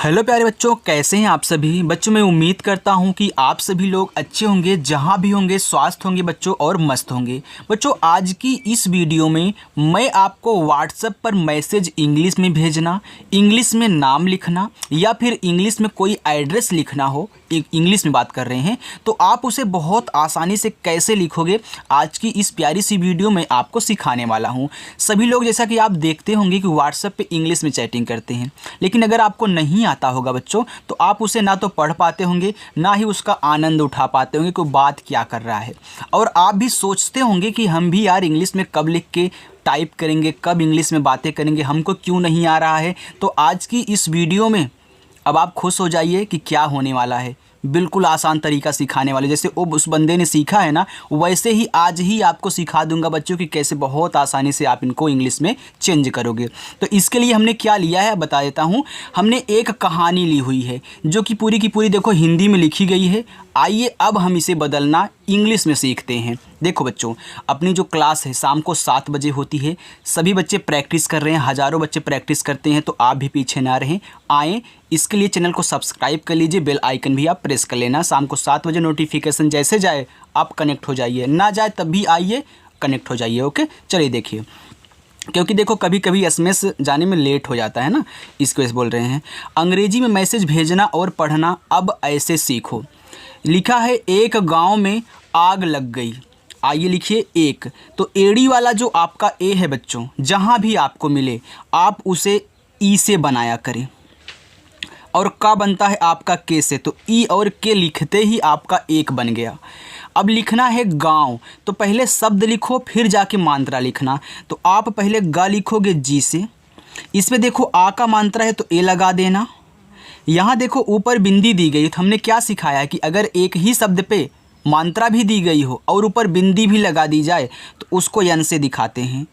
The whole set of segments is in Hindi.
हेलो प्यारे बच्चों, कैसे हैं आप सभी बच्चों। मैं उम्मीद करता हूं कि आप सभी लोग अच्छे होंगे, जहां भी होंगे स्वस्थ होंगे बच्चों और मस्त होंगे। बच्चों आज की इस वीडियो में मैं आपको व्हाट्सएप पर मैसेज इंग्लिश में भेजना, इंग्लिश में नाम लिखना या फिर इंग्लिश में कोई एड्रेस लिखना हो, इंग्लिश में बात कर रहे हैं तो आप उसे बहुत आसानी से कैसे लिखोगे, आज की इस प्यारी सी वीडियो में आपको सिखाने वाला हूँ। सभी लोग जैसा कि आप देखते होंगे कि व्हाट्सएप पे इंग्लिश में चैटिंग करते हैं, लेकिन अगर आपको नहीं आता होगा बच्चों तो आप उसे ना तो पढ़ पाते होंगे, ना ही उसका आनंद उठा पाते होंगे कि बात क्या कर रहा है। और आप भी सोचते होंगे कि हम भी यार इंग्लिश में कब लिख के टाइप करेंगे, कब इंग्लिश में बातें करेंगे, हमको क्यों नहीं आ रहा है। तो आज की इस वीडियो में अब आप खुश हो जाइए कि क्या होने वाला है। बिल्कुल आसान तरीका सिखाने वाले, जैसे उस बंदे ने सीखा है ना, वैसे ही आज ही आपको सिखा दूंगा बच्चों कि कैसे बहुत आसानी से आप इनको इंग्लिश में चेंज करोगे। तो इसके लिए हमने क्या लिया है बता देता हूँ। हमने एक कहानी ली हुई है जो कि पूरी की पूरी देखो हिंदी में लिखी गई है। आइए अब हम इसे बदलना इंग्लिश में सीखते हैं। देखो बच्चों, अपनी जो क्लास है शाम को 7 बजे होती है, सभी बच्चे प्रैक्टिस कर रहे हैं, हज़ारों बच्चे प्रैक्टिस करते हैं, तो आप भी पीछे ना रहें, आएँ। इसके लिए चैनल को सब्सक्राइब कर लीजिए, बेल आइकन भी आप प्रेस कर लेना। शाम को 7 बजे नोटिफिकेशन जैसे जाए आप कनेक्ट हो जाइए, ना जाए तब भी आइए कनेक्ट हो जाइए। ओके, चलिए देखिए, क्योंकि देखो कभी कभी एसएमएस जाने में लेट हो जाता है ना, इसको इस बोल रहे हैं। अंग्रेजी में मैसेज भेजना और पढ़ना अब ऐसे सीखो। लिखा है एक गांव में आग लग गई। आइए लिखिए एक, तो एड़ी वाला जो आपका ए है बच्चों, जहां भी आपको मिले आप उसे ई से बनाया करें। और का बनता है आपका के से, तो ई और के लिखते ही आपका एक बन गया। अब लिखना है गांव, तो पहले शब्द लिखो फिर जाके मात्रा लिखना। तो आप पहले गा लिखोगे जी से, इसमें देखो आ का मात्रा है तो ए लगा देना। यहाँ देखो ऊपर बिंदी दी गई, तो हमने क्या सिखाया है कि अगर एक ही शब्द पे मात्रा भी दी गई हो और ऊपर बिंदी भी लगा दी जाए तो उसको यन से दिखाते हैं।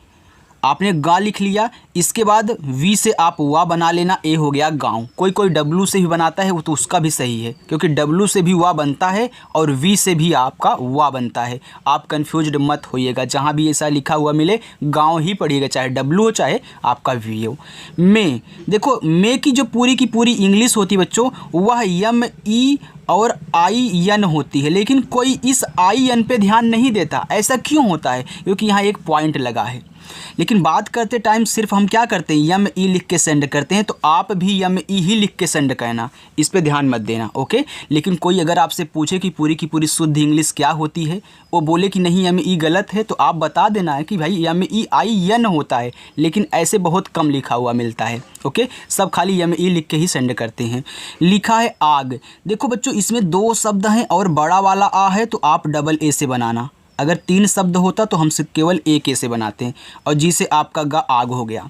आपने गा लिख लिया, इसके बाद वी से आप वा बना लेना, ए हो गया गांव। कोई कोई डब्लू से भी बनाता है, वो तो उसका भी सही है, क्योंकि डब्लू से भी वा बनता है और वी से भी आपका वा बनता है। आप कंफ्यूज्ड मत होइएगा, जहाँ भी ऐसा लिखा हुआ मिले गांव ही पढ़िएगा, चाहे डब्लू हो चाहे आपका वी हो। मे, देखो मे की जो पूरी की पूरी इंग्लिश होती है बच्चों, वह यम ई और आई एन होती है, लेकिन कोई इस आई एन पे ध्यान नहीं देता। ऐसा क्यों होता है? क्योंकि यहाँ एक पॉइंट लगा है। लेकिन बात करते टाइम सिर्फ हम क्या करते हैं, यम ई लिख के सेंड करते हैं, तो आप भी यम ई ही लिख के सेंड कहना, इस पे ध्यान मत देना। ओके, लेकिन कोई अगर आपसे पूछे कि पूरी की पूरी शुद्ध इंग्लिश क्या होती है, वो बोले कि नहीं यम ई गलत है, तो आप बता देना है कि भाई यम ई आई एन होता है, लेकिन ऐसे बहुत कम लिखा हुआ मिलता है। ओके, सब खाली यम ई लिख के ही सेंड करते हैं। लिखा है आग, देखो बच्चों इसमें 2 शब्द हैं और बड़ा वाला आ है तो आप डबल ए से बनाना। अगर 3 शब्द होता तो हम सिर्फ केवल एक ए से बनाते हैं। और जी से आपका गा आग हो गया।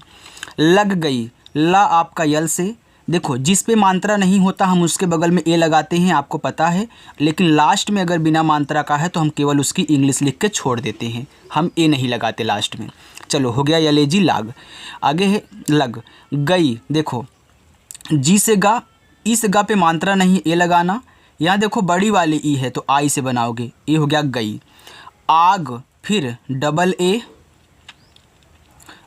लग गई, ला आपका यल से, देखो जिस पे मात्रा नहीं होता हम उसके बगल में ए लगाते हैं, आपको पता है, लेकिन लास्ट में अगर बिना मात्रा का है तो हम केवल उसकी इंग्लिश लिख के छोड़ देते हैं, हम ए नहीं लगाते लास्ट में। चलो हो गया यलेजी लाग। आगे है लग गई, देखो जी से गा, इस गा पे मात्रा नहीं, ए लगाना। यहाँ देखो बड़ी वाली ई है तो आई से बनाओगे, ए हो गया गई। आग, फिर डबल ए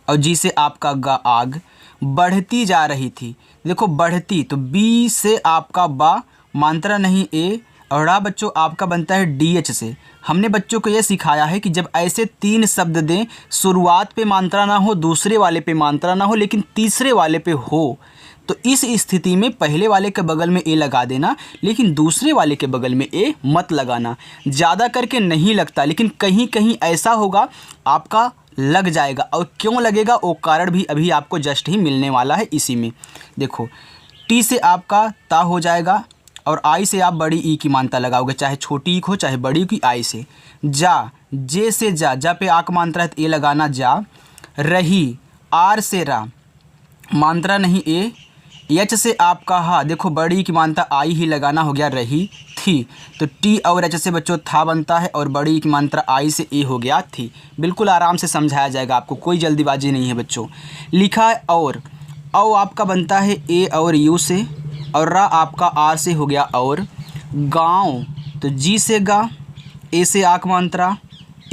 और जी से आपका गा आग। बढ़ती जा रही थी, देखो बढ़ती, तो बी से आपका बा, मात्रा नहीं ए, और रा बच्चों आपका बनता है डी एच से। हमने बच्चों को यह सिखाया है कि जब ऐसे 3 शब्द दें, शुरुआत पे मात्रा ना हो, दूसरे वाले पे मात्रा ना हो, लेकिन तीसरे वाले पे हो, तो इस स्थिति में पहले वाले के बगल में ए लगा देना, लेकिन दूसरे वाले के बगल में ए मत लगाना। ज़्यादा करके नहीं लगता, लेकिन कहीं कहीं ऐसा होगा आपका लग जाएगा। और क्यों लगेगा वो कारण भी अभी आपको जस्ट ही मिलने वाला है इसी में। देखो टी से आपका ता हो जाएगा और आई से आप बड़ी ई की मात्रा लगाओगे, चाहे छोटी ई हो चाहे बड़ी की आई से। जा, जे से जा, जा पे आक मात्रा है तो ए लगाना जा। रही, आर से रा, मात्रा नहीं ए, एच से आपका हा, देखो बड़ी की मात्रा आई ही लगाना, हो गया रही। थी, तो टी और एच से बच्चों था बनता है और बड़ी की मात्रा आई से ए हो गया थी। बिल्कुल आराम से समझाया जाएगा आपको, कोई जल्दीबाजी नहीं है बच्चों। लिखा है और आपका बनता है ए और यू से, और रा आपका आर से हो गया और। गाँव, तो जी से गा, ए से आक मात्रा,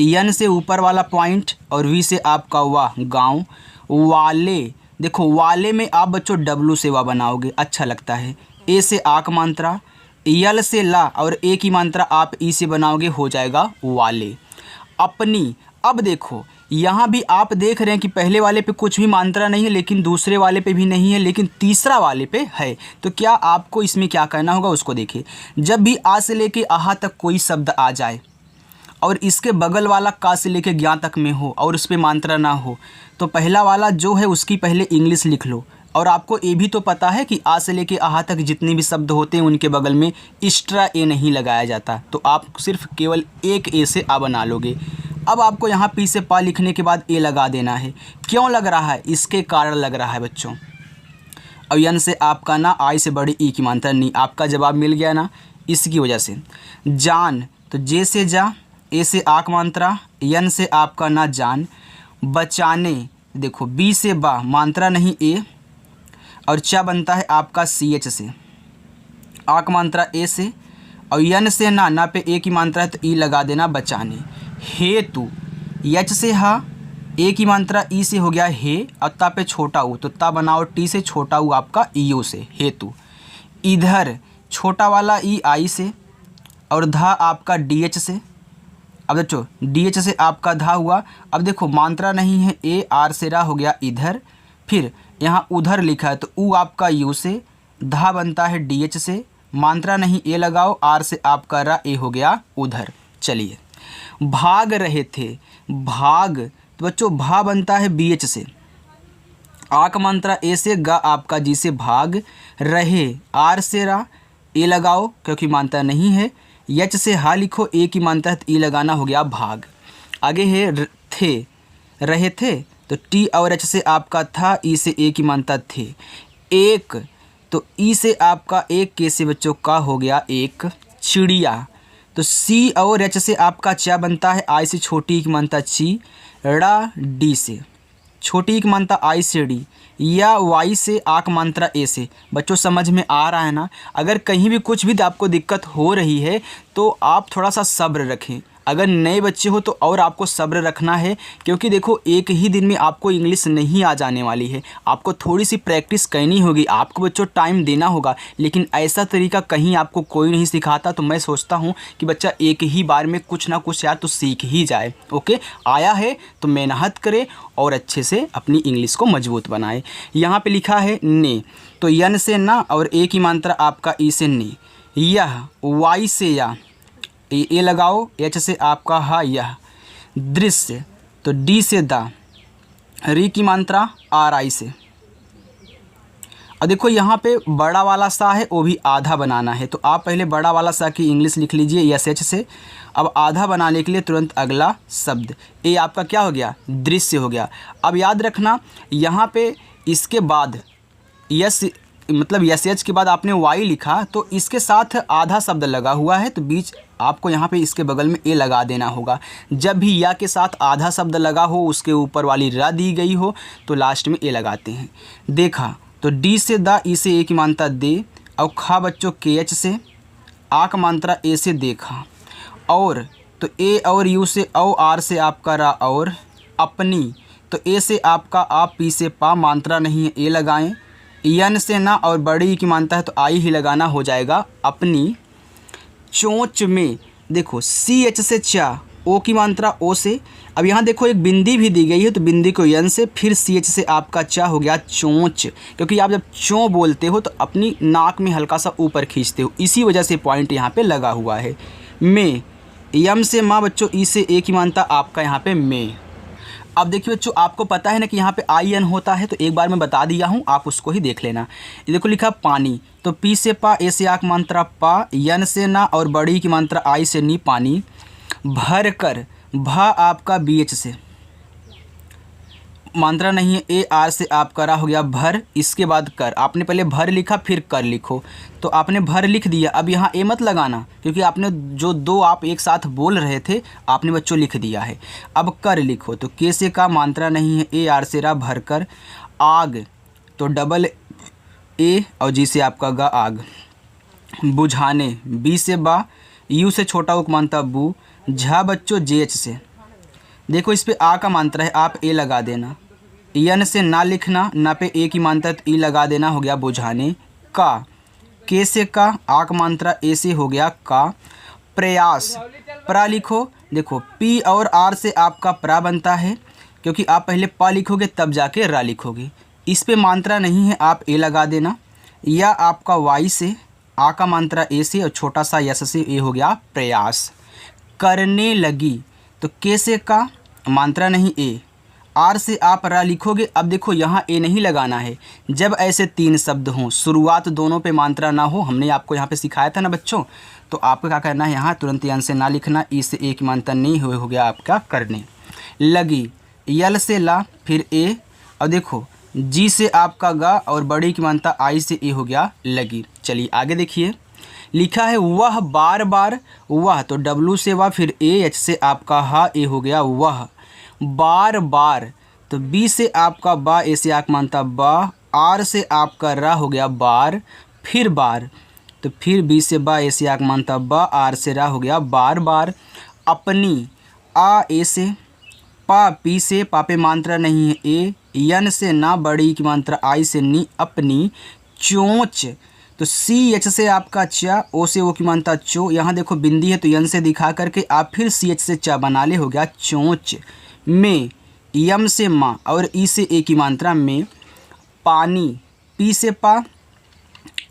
एन से ऊपर वाला पॉइंट और वी से आपका वाह गाँव। वाले, देखो वाले में आप बच्चों डब्लू से वा बनाओगे, अच्छा लगता है। ए से आ का मात्रा, यल से ला और ए की मात्रा आप ई से बनाओगे, हो जाएगा वाले। अपनी, अब देखो यहाँ भी आप देख रहे हैं कि पहले वाले पे कुछ भी मात्रा नहीं है, लेकिन दूसरे वाले पे भी नहीं है, लेकिन तीसरा वाले पे है। तो क्या आपको इसमें क्या करना होगा उसको देखिए। जब भी आ से लेके आहा तक कोई शब्द आ जाए और इसके बगल वाला का से लेके ज्ञा तक में हो और उस पर मात्रा ना हो, तो पहला वाला जो है उसकी पहले इंग्लिश लिख लो। और आपको ये भी तो पता है कि आ से लेके आहा तक जितने भी शब्द होते हैं उनके बगल में एक्स्ट्रा ए नहीं लगाया जाता, तो आप सिर्फ केवल एक ए से आ बना लोगे। अब आपको यहाँ पी से पा लिखने के बाद ए लगा देना है। क्यों लग रहा है? इसके कारण लग रहा है बच्चों। अब यन से आपका ना आई से बड़ी ई की मात्रा नहीं, आपका जवाब मिल गया ना, इसकी वजह से। जान, तो जे से जा, ए से आक मात्रा, यन से आपका ना जान। बचाने, देखो बी से बा मात्रा नहीं ए, और चा बनता है आपका सी एच से, आक मात्रा ए से, और यन से ना पे ए की मात्रा है तो ई लगा देना बचाने। हेतु, यच से हा, ए की मात्रा ई से हो गया हे, और ता पे छोटा ऊ तो ता बनाओ टी से, छोटा ऊ आपका ईयू से, हेतु। इधर, छोटा वाला ई आई से, और धा आपका डी एच से। अब देखो डी एच से आपका धा हुआ। अब देखो मात्रा नहीं है, ए आर से रा हो गया इधर, फिर यहाँ उधर लिखा है तो ऊ आपका यू से, धा बनता है डी एच से, मात्रा नहीं ए लगाओ, आर से आपका रा ए हो गया उधर। चलिए, भाग रहे थे, भाग, तो बच्चों भा बनता है बी एच से, आ का मात्रा ए से, गा आपका जी से, भाग रहे, आर से रा ए लगाओ क्योंकि मात्रा नहीं है, यच से हा लिखो, ए की मात्रा है तो ई लगाना, हो गया भाग। आगे है थे, रहे थे, तो टी और एच से आपका था, ई से ए की मात्रा थे। एक, तो ई से आपका एक, के से बच्चों का हो गया एक। चिड़िया, तो सी और एच से आपका चा बनता है, आई से छोटी की मात्रा ची, ड़ा डी से, छोटी की मात्रा आई से डी, या वाई से आक मात्रा ए से। बच्चों समझ में आ रहा है ना? अगर कहीं भी कुछ भी आपको दिक्कत हो रही है तो आप थोड़ा सा सब्र रखें। अगर नए बच्चे हो तो और आपको सब्र रखना है, क्योंकि देखो एक ही दिन में आपको इंग्लिश नहीं आ जाने वाली है, आपको थोड़ी सी प्रैक्टिस करनी होगी, आपको बच्चों टाइम देना होगा। लेकिन ऐसा तरीका कहीं आपको कोई नहीं सिखाता, तो मैं सोचता हूँ कि बच्चा एक ही बार में कुछ ना कुछ यार तो सीख ही जाए। ओके, आया है तो मेहनत करे और अच्छे से अपनी इंग्लिश को मजबूत बनाए। यहाँ पे लिखा है ने, तो यन से ना और ए की मात्रा आपका ई से ने। यह, वाई से या, ए लगाओ, एच से आपका हा यह। दृश्य, तो डी से दा, री की मात्रा आर आई से। और देखो यहाँ पे बड़ा वाला सा है, वो भी आधा बनाना है, तो आप पहले बड़ा वाला सा की इंग्लिश लिख लीजिए यस एच से। अब आधा बनाने के लिए तुरंत अगला शब्द ए आपका क्या हो गया? दृश्य हो गया। अब याद रखना यहाँ पे इसके बाद यस मतलब यस एच के बाद आपने वाई लिखा, तो इसके साथ आधा शब्द लगा हुआ है, तो बीच आपको यहाँ पे इसके बगल में ए लगा देना होगा। जब भी या के साथ आधा शब्द लगा हो, उसके ऊपर वाली रा दी गई हो, तो लास्ट में ए लगाते हैं। देखा, तो डी से दा, ई से ए की मात्रा दे, और खा बच्चों के एच से, आ का मात्रा ए से देखा, और तो ए और यू से औ, आर से आपका रा और। अपनी, तो ए से आपका आप, पी से पा, मात्रा नहीं है ए लगाएं। यन से ना और बड़ी की मानता है तो आई ही लगाना, हो जाएगा अपनी। चोंच में, देखो सी एच से चा, ओ की मात्रा ओ से। अब यहाँ देखो एक बिंदी भी दी गई है, तो बिंदी को यन से, फिर सी एच से आपका चा, हो गया चोंच। क्योंकि आप जब चों बोलते हो तो अपनी नाक में हल्का सा ऊपर खींचते हो, इसी वजह से पॉइंट यहाँ पे लगा हुआ है। में, यम से माँ बच्चों, ई से ए की मात्रा आपका यहाँ पे में। अब देखिए बच्चों, आपको पता है ना कि यहाँ पे आई एन होता है, तो एक बार मैं बता दिया हूँ, आप उसको ही देख लेना। ये देखो लिखा पानी, तो पी से पा, ए से आ की मात्रा पा, यन से ना और बड़ी की मात्रा आई से नी, पानी। भर कर, भा आपका बी एच से, मात्रा नहीं है ए, आर से आपका रा, हो गया भर। इसके बाद कर, आपने पहले भर लिखा फिर कर लिखो, तो आपने भर लिख दिया। अब यहाँ ए मत लगाना, क्योंकि आपने जो दो आप एक साथ बोल रहे थे आपने बच्चों लिख दिया है। अब कर लिखो, तो के से का, मात्रा नहीं है ए, आर से रा, भर कर। आग, तो डबल ए और जी से आपका गा, आग। बुझाने, बी से बा, यू से छोटा उक मानता बू। झा बच्चों जे एच से, देखो इस पे आ का मात्रा है, आप ए लगा देना। यन से ना लिखना, ना पे ए की मात्रा तो ई लगा देना, हो गया बुझाने का। के से का, आ का मात्रा ए से हो गया का। प्रयास, प्रा लिखो। देखो पी और आर से आपका प्रा बनता है, क्योंकि आप पहले पा लिखोगे तब जाके रा लिखोगे। इस पे मात्रा नहीं है, आप ए लगा देना। या आपका वाई से, आ का मात्रा ए से और छोटा सा यस से, ए हो गया प्रयास। करने लगी, तो के से का, मात्रा नहीं ए, आर से आप रा लिखोगे। अब देखो यहाँ ए नहीं लगाना है। जब ऐसे तीन शब्द हों, शुरुआत दोनों पे मात्रा ना हो, हमने आपको यहाँ पे सिखाया था ना बच्चों, तो आपको क्या करना है, यहाँ तुरंत यन से ना लिखना, ई से ए की मात्रा नहीं हो गया आपका करने लगी। यल से ला, फिर ए, और देखो जी से आपका गा और बड़ी की मात्रा आई से ए हो गया लगी। चलिए आगे देखिए, लिखा है वह बार बार, वह तो डब्लू से वह, फिर ए, एच से आपका हा, ए हो गया वह बार बार, तो बी से आपका बा, ए से आक मानता बा, आर से आपका रा हो गया बार, फिर बार, तो फिर बी से बा, ए से आक मानता बा, आर से रा हो गया बार बार। अपनी, आ ए से, पा पी से, पा पे मात्रा नहीं है ए, यन से ना, बड़ी की मात्रा आई से नी, अपनी। चोंच, तो सी एच से आपका चा, ओ से ओ की मात्रा चो, यहाँ देखो बिंदी है तो यन से दिखा करके आप फिर सी एच से चा बना ले, हो गया चोंच। में, यम से माँ और ई से ए की मात्रा में। पानी, पी से पा,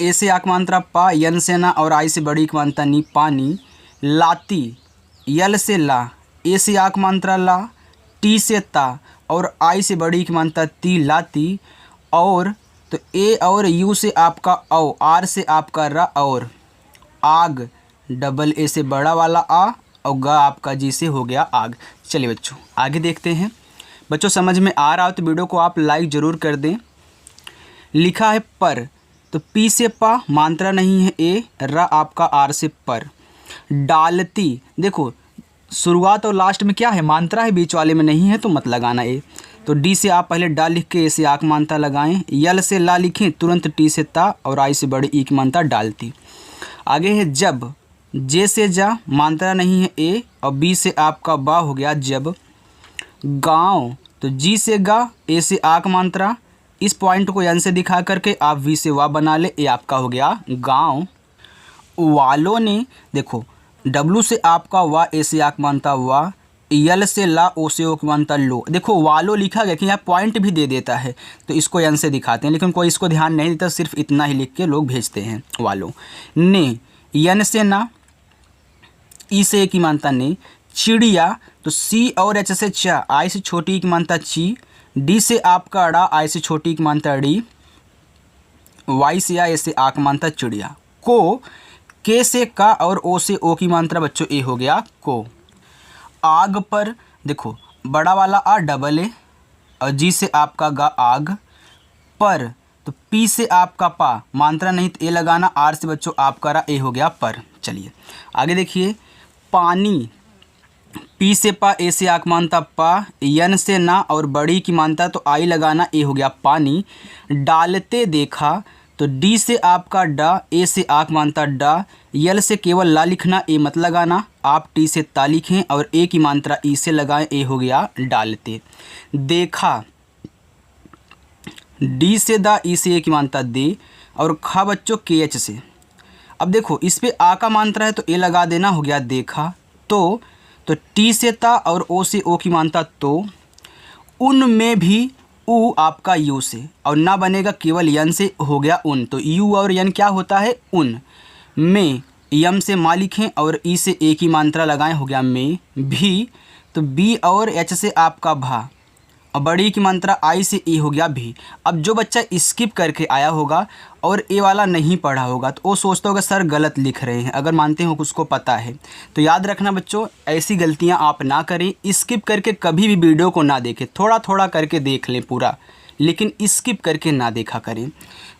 ए से आक मात्रा पा, यन से ना और आई से बड़ी की मात्रा नी, पानी। लाती, यल से ला, ए से आक मात्रा ला, टी से ता और आई से बड़ी की मात्रा ती, लाती। और तो ए और यू से आपका औ, आर से आपका रा और। आग, डबल ए से बड़ा वाला आ और गा आपका जी से हो गया आग। चलिए बच्चों आगे देखते हैं। बच्चों समझ में आ रहा हो तो वीडियो को आप लाइक ज़रूर कर दें। लिखा है पर, तो पी से पा, मात्रा नहीं है ए, रा आपका आर से पर। डालती, देखो शुरुआत और लास्ट में क्या है, मात्रा है, बीच वाले में नहीं है तो मत लगाना ए। तो डी से आप पहले डा लिख के ए से आक मात्रा लगाएं। यल से ला लिखें, तुरंत टी से ता और आई से बड़ी ई की मात्रा डालती। आगे है जब, जे से जा, मात्रा नहीं है ए और बी से आपका बा हो गया जब। गाँव, तो जी से गा, ए से आक मात्रा, इस पॉइंट को यन से दिखा करके आप वी से वा बना ले, ए आपका हो गया गाँव। वालों ने, देखो डब्लू से आपका वा, ए से आक मानता वा, यल से ला, ओ से ओ की मानता लो। देखो वालो लिखा गया कि यहाँ पॉइंट भी दे देता है तो इसको यन से दिखाते हैं, लेकिन कोई इसको ध्यान नहीं देता, सिर्फ इतना ही लिख के लोग भेजते हैं वालो। ने, यन से ना, ई से ए की मानता ने। चिड़िया, तो सी और एच से चा, आई से छोटी की मानता ची। डी से आपका अड़ा, आई से छोटी की मानता डी। वाई से आ, ए से आक मानता चिड़िया। को, के से का और ओ से ओ की मात्रा बच्चों ए हो गया को। आग पर, देखो बड़ा वाला आ डबल ए और जी से आपका गा आग। पर, तो पी से आपका पा, मात्रा नहीं तो ए लगाना, आर से बच्चों आपका रा, ए हो गया पर। चलिए आगे देखिए। पानी, पी से पा, ए से आक मानता पा, यन से ना और बड़ी की मानता तो आई लगाना, ए हो गया पानी। डालते देखा, तो डी से आपका डा, ए से आक मानता डा, यल से केवल ला लिखना, ए मत लगाना, आप टी से ता लिखें और ए की मात्रा ई से लगाएं, ए हो गया डालते। देखा, डी से दा, ई से ए की मात्रा दे और खा बच्चों के एच से। अब देखो इस पे आ का मात्रा है तो ए लगा देना, हो गया देखा। तो टी से ता और ओ से ओ की मात्रा तो। उनमें भी उ आपका यू से और ना बनेगा, केवल यन से हो गया उन, तो यू और यन क्या होता है उन। में, यम से मा लिखें और ई से ए की मात्रा लगाएं, हो गया में। भी, तो बी और एच से आपका भा और बड़ी की मात्रा आई से ए हो गया भी। अब जो बच्चा स्किप करके आया होगा और ए वाला नहीं पढ़ा होगा तो वो सोचता होगा सर गलत लिख रहे हैं, अगर मानते हो कि उसको पता है तो याद रखना बच्चों, ऐसी गलतियां आप ना करें। स्किप करके कभी भी वीडियो को ना देखें, थोड़ा थोड़ा करके देख लें पूरा, लेकिन स्किप करके ना देखा करें।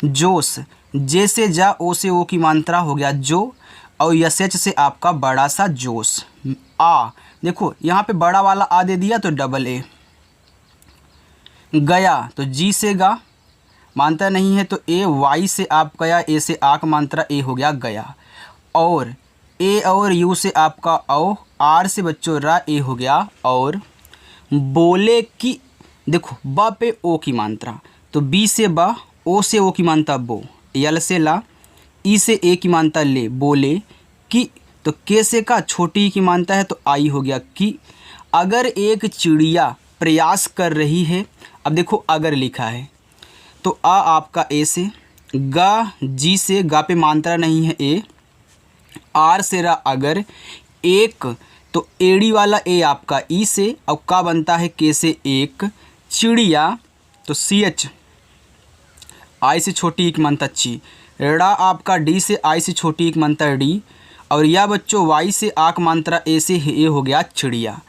जोश, जे से जा, ओ से ओ की मात्रा हो गया जो और यस एच से आपका बड़ा सा जोश। आ, देखो यहाँ पे बड़ा वाला आ दे दिया तो डबल ए। गया, तो जी से गा, मात्रा नहीं है तो ए, वाई से आप गया, ए से आक मात्रा, ए हो गया गया। और ए और यू से आपका औ, आर से बच्चों रा, ए हो गया और। बोले कि, देखो ब पे ओ की मात्रा, तो बी से ब, ओ से ओ की मात्रा बो, यल से ला, ई से ए की मात्रा ले, बोले कि, तो के से का छोटी की मात्रा है तो आई हो गया कि। अगर एक चिड़िया प्रयास कर रही है, अब देखो अगर लिखा है तो आ आपका ए से, गा जी से, गा पे मात्रा नहीं है ए, आर से रा अगर, एक तो एड़ी वाला ए आपका ई से, अब का बनता है के से एक, चिड़िया तो सी एच, आई से छोटी एक मात्रा ची, ड़ा आपका डी से, आई से छोटी एक मात्रा डी, और या बच्चों वाई से आक मात्रा ए से ए हो गया चिड़िया।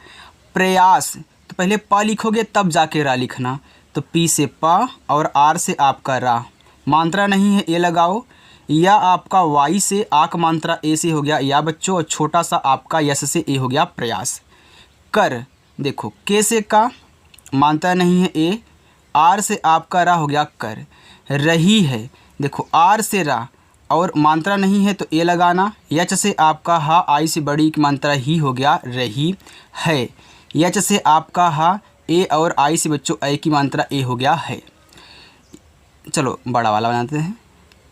प्रयास तो पहले प लिखोगे तब जाके रा लिखना, तो पी से प और आर से आपका रा, मात्रा नहीं है ए लगाओ, या आपका वाई से आक मात्रा ए से हो गया या बच्चों, और छोटा सा आपका यस से ए हो गया प्रयास। कर देखो के से का मात्रा नहीं है ए, आर से आपका रा हो गया कर। रही है देखो आर से रा और मात्रा नहीं है तो ए लगाना, यच से आपका हा, आई से बड़ी की मात्रा ही हो गया रही है, यच से आपका हा, ए और आई से बच्चों ए की मात्रा ए हो गया है। चलो बड़ा वाला बनाते हैं।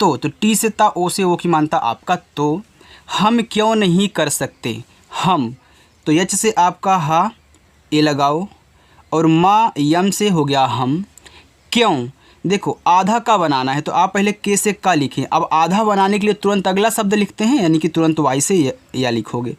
तो टी से ता, ओ से ओ की मात्रा आपका तो, हम क्यों नहीं कर सकते हम, तो यच से आपका हा, ए लगाओ, और माँ यम से हो गया हम, क्यों देखो आधा का बनाना है तो आप पहले के से का लिखें, अब आधा बनाने के लिए तुरंत अगला शब्द लिखते हैं, यानी कि तुरंत वाई से या लिखोगे,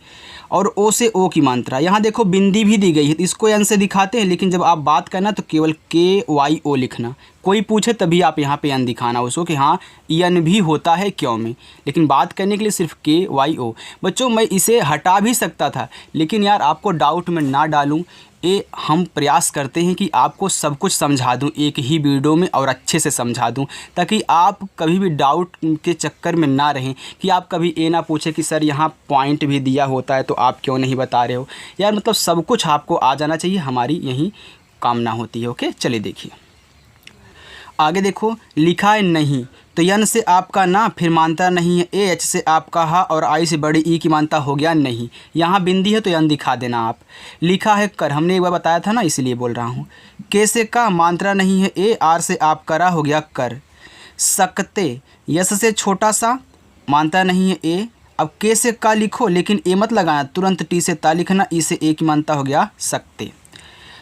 और ओ से ओ की मात्रा, यहाँ देखो बिंदी भी दी गई है, इसको एन से दिखाते हैं, लेकिन जब आप बात करना तो केवल के वाई ओ लिखना, कोई पूछे तभी आप यहाँ पे एन दिखाना उसको कि हाँ एन भी होता है क्यों में, लेकिन बात करने के लिए सिर्फ के वाई ओ। बच्चों मैं इसे हटा भी सकता था, लेकिन यार आपको डाउट में ना डालूं, ये हम प्रयास करते हैं कि आपको सब कुछ समझा दूं एक ही वीडियो में और अच्छे से समझा दूं, ताकि आप कभी भी डाउट के चक्कर में ना रहें कि आप कभी ये ना पूछे कि सर यहाँ पॉइंट भी दिया होता है तो आप क्यों नहीं बता रहे हो। यार मतलब सब कुछ आपको आ जाना चाहिए, हमारी यही कामना होती है। ओके चलिए देखिए आगे देखो, लिखा है नहीं तो यन से आपका ना, फिर मानता नहीं है ए, एच से आपका हा, और आई से बड़ी ई की मानता हो गया नहीं, यहाँ बिंदी है तो यन दिखा देना आप। लिखा है कर, हमने एक बार बताया था ना इसलिए बोल रहा हूँ। के से का मात्रा नहीं है ए, आर से आप करा हो गया कर। सकते यस से छोटा सा, मानता नहीं है ए, अब के से का लिखो लेकिन ए मत लगाना, तुरंत टी से ता लिखना, ई से ए की मानता हो गया सकते।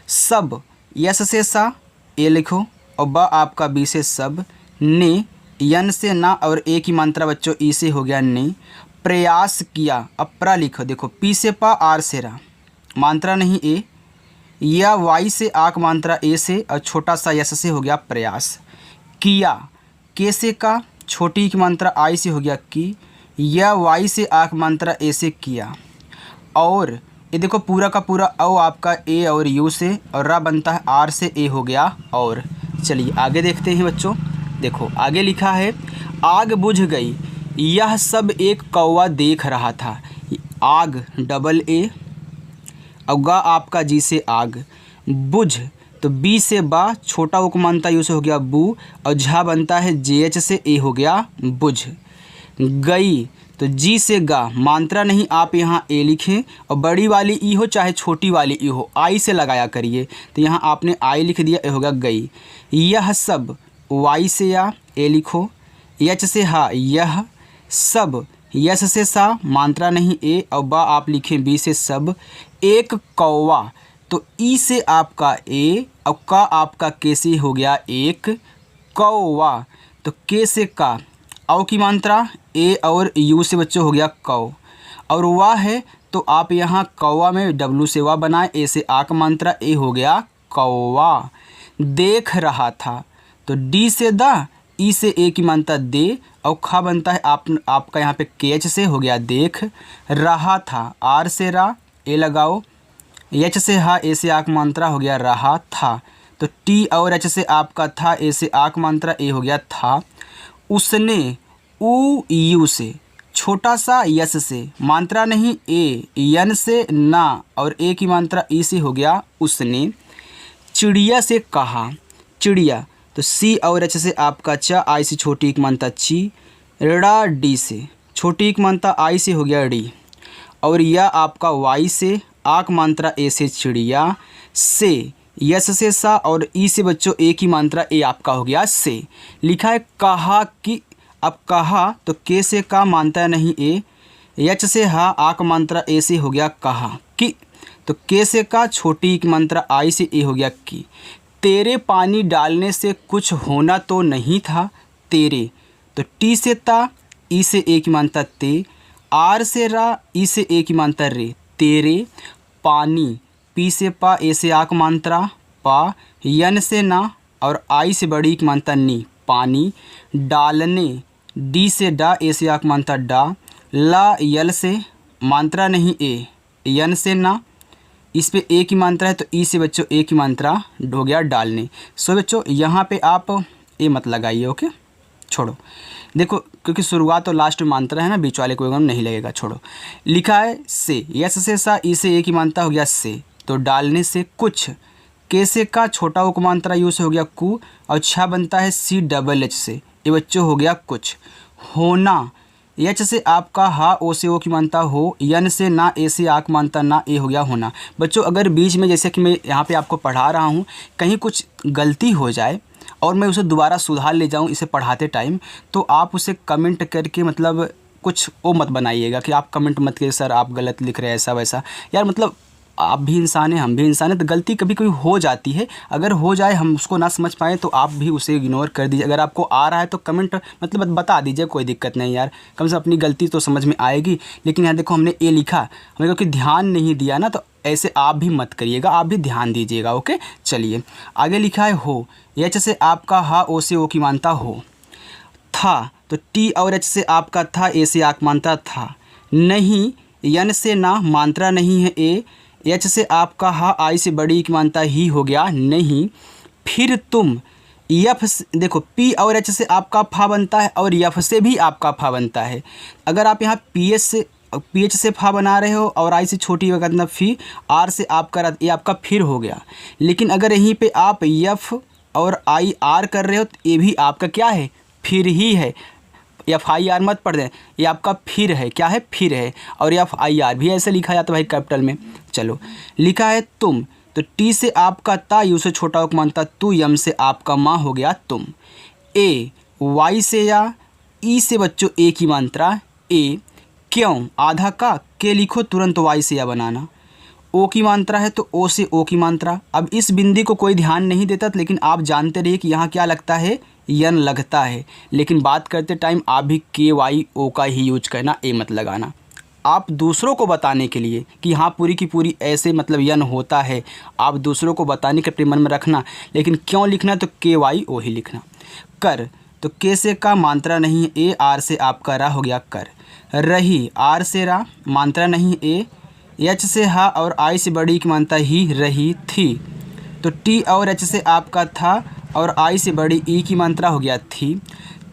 सब यस से सा, ए लिखो, और ब आपका बी से सब। ने यन से ना और ए की मात्रा बच्चों ई से हो गया ने। प्रयास किया, अब प्रा लिखो, देखो पी से पा, आर से रा, मात्रा नहीं ए, या वाई से आक मात्रा ए से, और छोटा सा यस से हो गया प्रयास। किया के से का, छोटी की मात्रा आई से हो गया की, या वाई से आक मात्रा ए से किया। और ये देखो पूरा का पूरा औ आपका ए और यू से, और रा बनता है आर से, ए हो गया और। चलिए आगे देखते हैं बच्चों, देखो आगे लिखा है आग बुझ गई, यह सब एक कौवा देख रहा था। आग डबल ए, और गा आपका जी से आग। बुझ तो बी से बा, छोटा उक मानता यू से हो गया बू, और झा बनता है जे एच से, ए हो गया बुझ। गई तो जी से गा, मात्रा नहीं आप यहाँ ए लिखें, और बड़ी वाली ई हो चाहे छोटी वाली ई हो, आई से लगाया करिए, तो यहाँ आपने आई लिख दिया, ए हो गया गई। यह सब वाई से या, ए लिखो, यच से हा, यह सब, यस से सा, मात्रा नहीं ए, और बा आप लिखें बी से सब। एक कौवा तो ई से आपका ए, और का आपका के से हो गया एक कौवा, तो के से का, औ की मात्रा ए और यू से बच्चों हो गया कौ, और वाह है तो आप यहाँ कौवा में डब्लू से वाह बनाए, ए से आ का मात्रा, ए हो गया कौवा। देख रहा था तो डी से दा, ई से ए की मात्रा दे, और खा बनता है आपका यहाँ पे के एच से हो गया देख रहा था, आर से रा, ए लगाओ, एच से हा, ए से आक मात्रा हो गया रहा था, तो टी और एच से आपका था, ए से आक मात्रा, ए हो गया था। उसने ऊ यू से, छोटा सा यस से, मात्रा नहीं ए, यन से ना, और ए की मात्रा ई से हो गया उसने। चिड़िया से कहा, चिड़िया तो सी और एच से आपका चा, आई से छोटी एक मात्रा ची। ड़ा डी से, छोटी एक मात्रा आई से हो गया डी, और या आपका वाई से आक मात्रा ए से चिड़िया। से यस से सा और ई से बच्चों ए की मात्रा ए आपका हो गया से। लिखा है कहा कि, अब कहा तो के से का मात्रा नहीं ए, यच से हा आ का मात्रा ए से हो गया कहा कि, तो के से का छोटी की मात्रा आई से ए हो गया की। तेरे पानी डालने से कुछ होना तो नहीं था, तेरे तो टी से ता, ई से ए की मात्रा ते, आर से रा, ई से ए की मात्रा रे, तेरे पानी, पी से पा, ए से आ की मात्रा पा, यन से ना और आई से बड़ी की मात्रा नी, पानी, डालने, डी से डा, ए से आ की मात्रा डा, ला यल से मात्रा नहीं ए, यन से ना, इस पे ए की मात्रा है तो ई से बच्चों ए की मात्रा हो गया डालने। सो बच्चों यहाँ पे आप ए मत लगाइए, ओके, छोड़ो। देखो क्योंकि शुरुआत और लास्ट में मात्रा है ना, बीच वाले को एकदम नहीं लगेगा, छोड़ो। लिखा है से, यस से सा, ई से ए की मात्रा हो गया से, तो डालने से कुछ, के से का छोटा ओ की मात्रा यू से हो गया कु, और छा बनता है सी डबल एच से, ये बच्चों हो गया कुछ। होना, एच से आपका हा, ओ से ओ की मात्रा हो, यन से ना, ए से आ की मात्रा ना, ए हो गया होना। बच्चों अगर बीच में जैसे कि मैं यहाँ पे आपको पढ़ा रहा हूँ कहीं कुछ गलती हो जाए और मैं उसे दोबारा सुधार ले जाऊँ इसे पढ़ाते टाइम, तो आप उसे कमेंट करके मतलब कुछ वो मत बनाइएगा कि आप कमेंट मत करिए सर आप गलत लिख रहे हैं ऐसा वैसा। यार मतलब आप भी इंसान हैं, हम भी इंसान हैं, तो गलती कभी कभी हो जाती है। अगर हो जाए हम उसको ना समझ पाएँ तो आप भी उसे इग्नोर कर दीजिए। अगर आपको आ रहा है तो कमेंट मतलब बता दीजिए, कोई दिक्कत नहीं यार, कम से कम अपनी गलती तो समझ में आएगी। लेकिन यहाँ देखो हमने ए लिखा, हमने क्योंकि ध्यान नहीं दिया ना, तो ऐसे आप भी मत करिएगा, आप भी ध्यान दीजिएगा, ओके। चलिए आगे लिखा है हो, एच से आपका हा, ओ से ओ की मात्रा हो। था तो टी और एच से आपका था, ए से आक मात्रा था। नहीं, यन से ना, मात्रा नहीं है ए, एच से आपका हा, आई से बड़ी की मात्रा ही हो गया नहीं। फिर तुम, यफ देखो पी और एच से आपका फा बनता है और यफ से भी आपका फा बनता है। अगर आप यहाँ पी एच से फा बना रहे हो और आई से छोटी वगैरह फी, आर से आपका ये आपका फिर हो गया। लेकिन अगर यहीं पे आप यफ और आई आर कर रहे हो तो ये भी आपका क्या है, फिर ही है। एफ आई आर मत पढ़ दें, ये आपका फिर है, क्या है, फिर है। और एफ आई आर भी ऐसे लिखा जाता है भाई कैपिटल में। चलो लिखा है तुम, तो टी से आपका ता, यू से छोटा उक मानता तू, यम से आपका माँ हो गया तुम। ए, वाई से या, ई से बच्चों ए की मात्रा ए, क्यों आधा का, के लिखो तुरंत वाई से या बनाना। ओ की मात्रा है तो ओ से ओ की मात्रा। अब इस बिंदी को कोई ध्यान नहीं देता, लेकिन आप जानते रहिए कि यहाँ क्या लगता है, यन लगता है। लेकिन बात करते टाइम आप भी के वाई ओ का ही यूज करना, ए मत लगाना। आप दूसरों को बताने के लिए कि हाँ पूरी की पूरी ऐसे मतलब यन होता है, आप दूसरों को बताने के अपने मन में रखना, लेकिन क्यों लिखना तो के वाई ओ ही लिखना। कर तो के से का मात्रा नहीं है ए, आर से आपका रा हो गया कर। रही, आर से रा, मात्रा नहीं ए, एच से हा और आई से बड़ी की मात्रा ही, रही थी। तो टी और एच से आपका था और आई से बड़ी ई की मात्रा हो गया थी।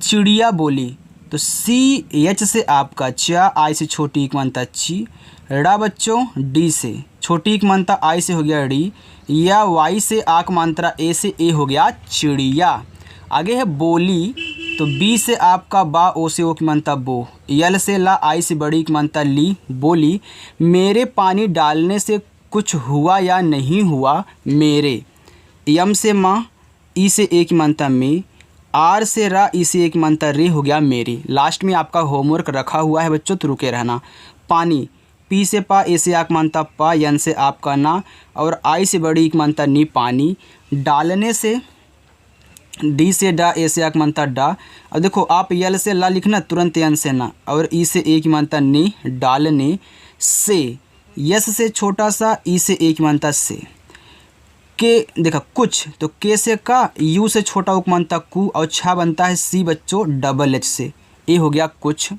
चिड़िया बोली, तो सी एच से आपका चा, आई से छोटी की मात्रा ची। ड़ा बच्चों डी से छोटी की मात्रा आई से हो गया डी, या वाई से आक मात्रा ए से ए हो गया चिड़िया। आगे है बोली, तो बी से आपका बा, ओ से ओ की मात्रा बो। यल से ला, आई से बड़ी की मात्रा ली, बोली। मेरे पानी डालने से कुछ हुआ या नहीं हुआ, मेरे। यम से माँ, ई से ए की मात्रा में, आर से रा, ई से ए की मात्रा रे हो गया मेरी। लास्ट में आपका होमवर्क रखा हुआ है बच्चों, तो रुके रहना। पानी, पी से पा, ए से आक मात्रा पा, यन से आपका ना और आई से बड़ी की मात्रा नी, पानी। डालने से डी से डा, ए से आक मात्रा डा। और देखो आप यल से ला लिखना तुरंत, यन से ना और ई से ए की मात्रा नी। डालने से, यस से छोटा सा, ई से ए की मात्रा से। के देखा कुछ, तो के से का, यू से छोटा उक मानता कु और छा बनता है सी बच्चों डबल एच से, ए हो गया कुछ।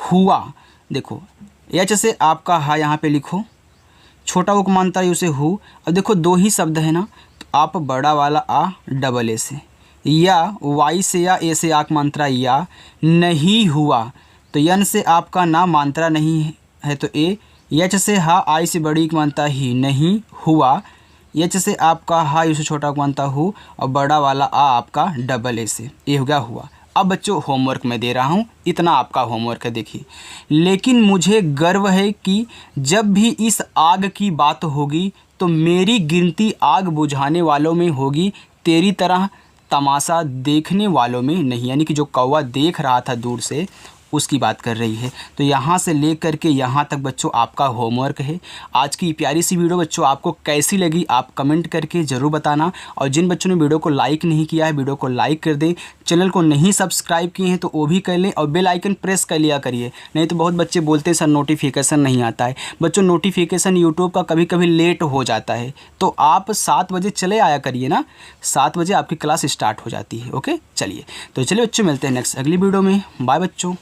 हुआ, देखो एच से आपका हा, यहाँ पे लिखो छोटा उक मानता यू से हु। अब देखो दो ही शब्द है ना, तो आप बड़ा वाला आ डबल ए से। या वाई से या, ए से आक मात्रा या। नहीं हुआ, तो यन से आपका ना, मात्रा नहीं है तो ए। एच से हा, आई से बड़ी की मात्रा ही, नहीं हुआ। एच से आपका हा, यू से छोटा को मानता हूँ और बड़ा वाला आ आपका डबल ए से, ये हो गया हुआ। अब बच्चों होमवर्क मैं दे रहा हूँ, इतना आपका होमवर्क है देखिए। लेकिन मुझे गर्व है कि जब भी इस आग की बात होगी तो मेरी गिनती आग बुझाने वालों में होगी, तेरी तरह तमाशा देखने वालों में नहीं। यानी कि जो कौवा देख रहा था दूर से उसकी बात कर रही है। तो यहाँ से ले कर के यहाँ तक बच्चों आपका होमवर्क है। आज की प्यारी सी वीडियो बच्चों आपको कैसी लगी आप कमेंट करके ज़रूर बताना। और जिन बच्चों ने वीडियो को लाइक नहीं किया है वीडियो को लाइक कर दें। चैनल को नहीं सब्सक्राइब किए हैं तो वो भी कर लें और बेल आइकन प्रेस कर लिया करिए। नहीं तो बहुत बच्चे बोलते हैं सर नोटिफिकेशन नहीं आता है। बच्चों नोटिफिकेशन यूट्यूब का कभी कभी लेट हो जाता है, तो आप 7 बजे चले आया करिए ना, 7 बजे आपकी क्लास स्टार्ट हो जाती है। ओके चलिए, तो चलिए बच्चों मिलते हैं नेक्स्ट अगली वीडियो में। बाय बच्चों।